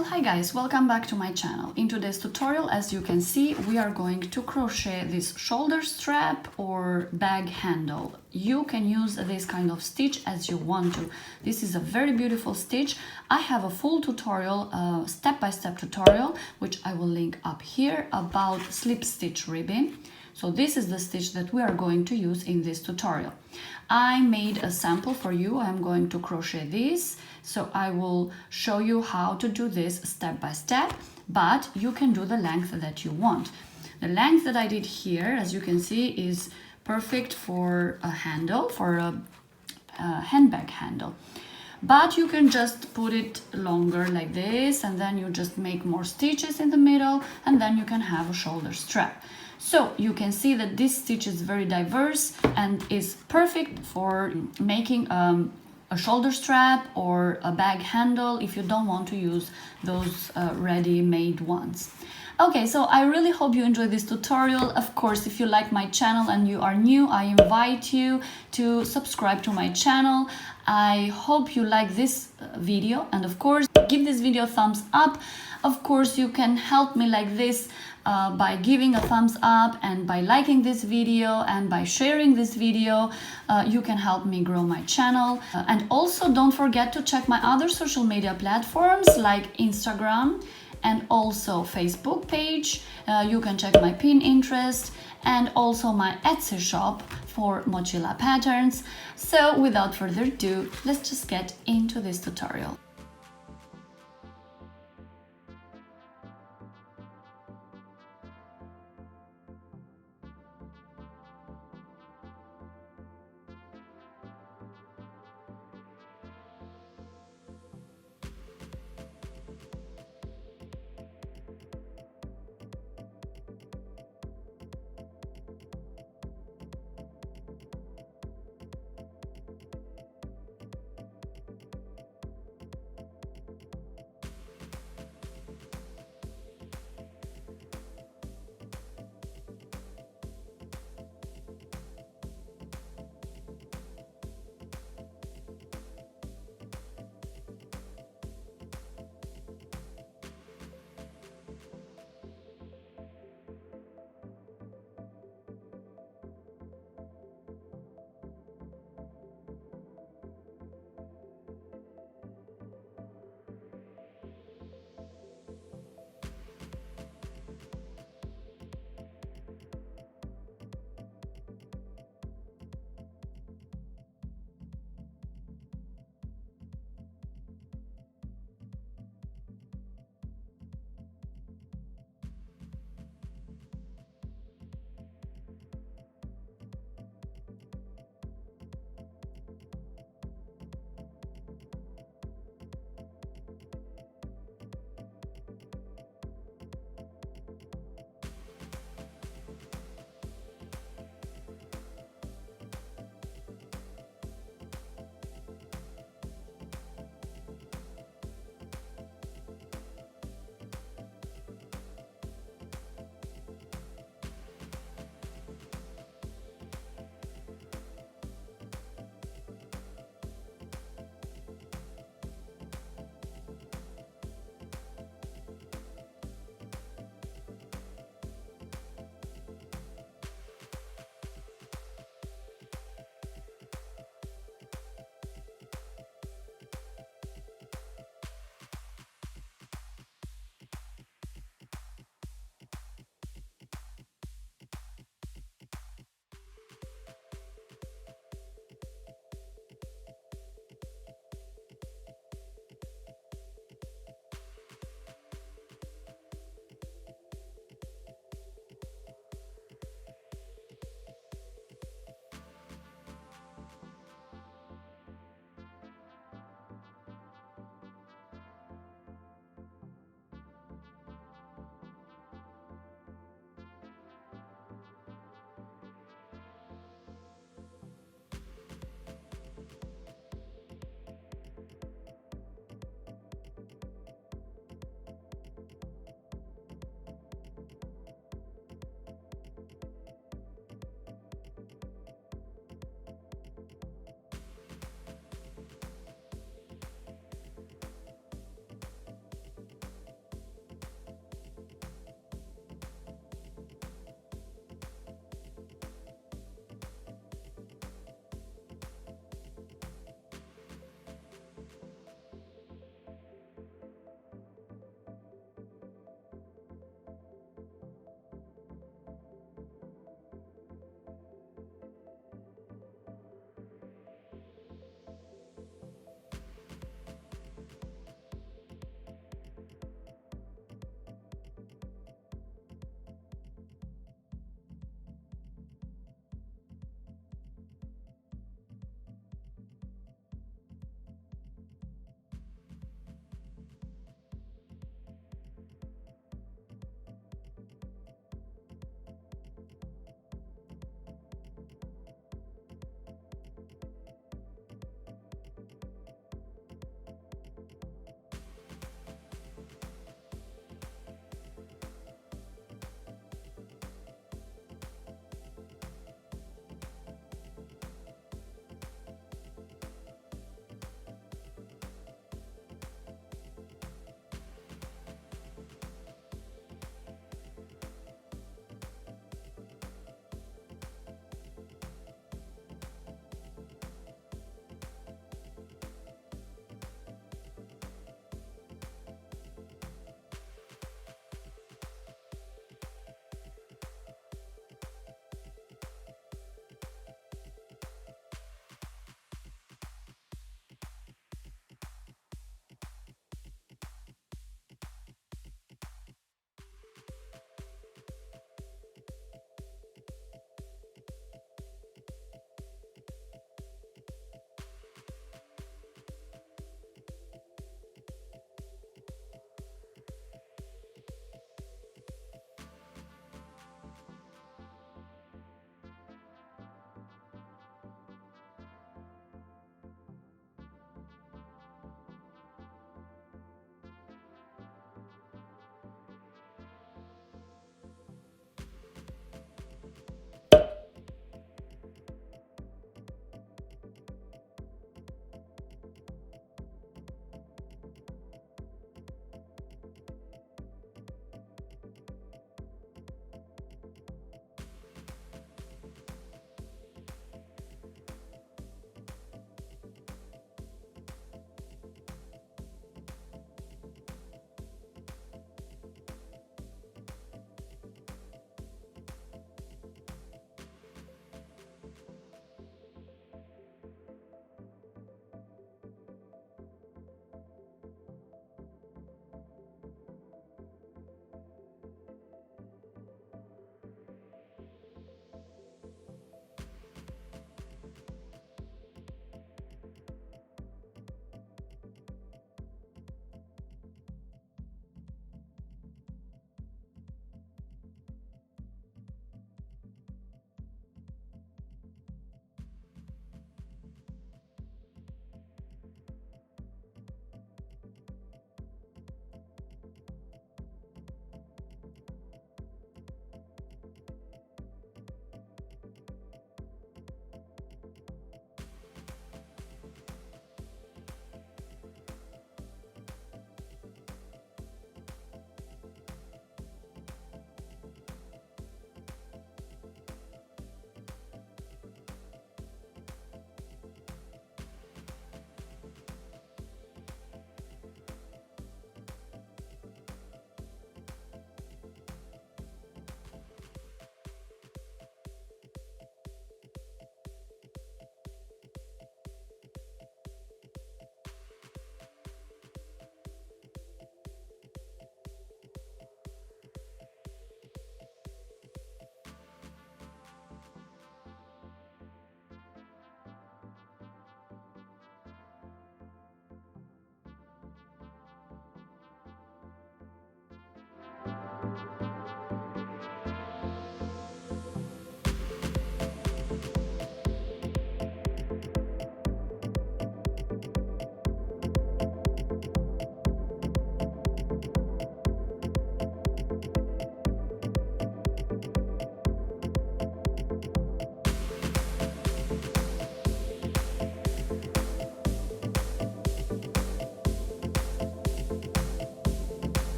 Well, hi guys, welcome back to my channel. In today's tutorial, as you can see, we are going to crochet this shoulder strap or bag handle. You can use this kind of stitch as you want to. This is a very beautiful stitch. I have a full tutorial, step-by-step tutorial, which I will link up here, about slip stitch ribbing. So this is the stitch that we are going to use in this tutorial. I made a sample for you. I'm going to crochet this, so I will show you how to do this step by step, but you can do the length that you want. The length that I did here, as you can see, is perfect for a handle, for a handbag handle. But you can just put it longer like this, and then you just make more stitches in the middle, and then you can have a shoulder strap. So you can see that this stitch is very diverse and is perfect for making a shoulder strap or a bag handle if you don't want to use those ready-made ones. Okay, so I really hope you enjoyed this tutorial. Of course, if you like my channel and you are new, I invite you to subscribe to my channel. I hope you like this video, and of course, give this video a thumbs up. Of course, you can help me like this by giving a thumbs up and by liking this video and by sharing this video. You can help me grow my channel. And also don't forget to check my other social media platforms like Instagram and also Facebook page. You can check my Pinterest and also my Etsy shop for mochila patterns. So without further ado, let's just get into this tutorial.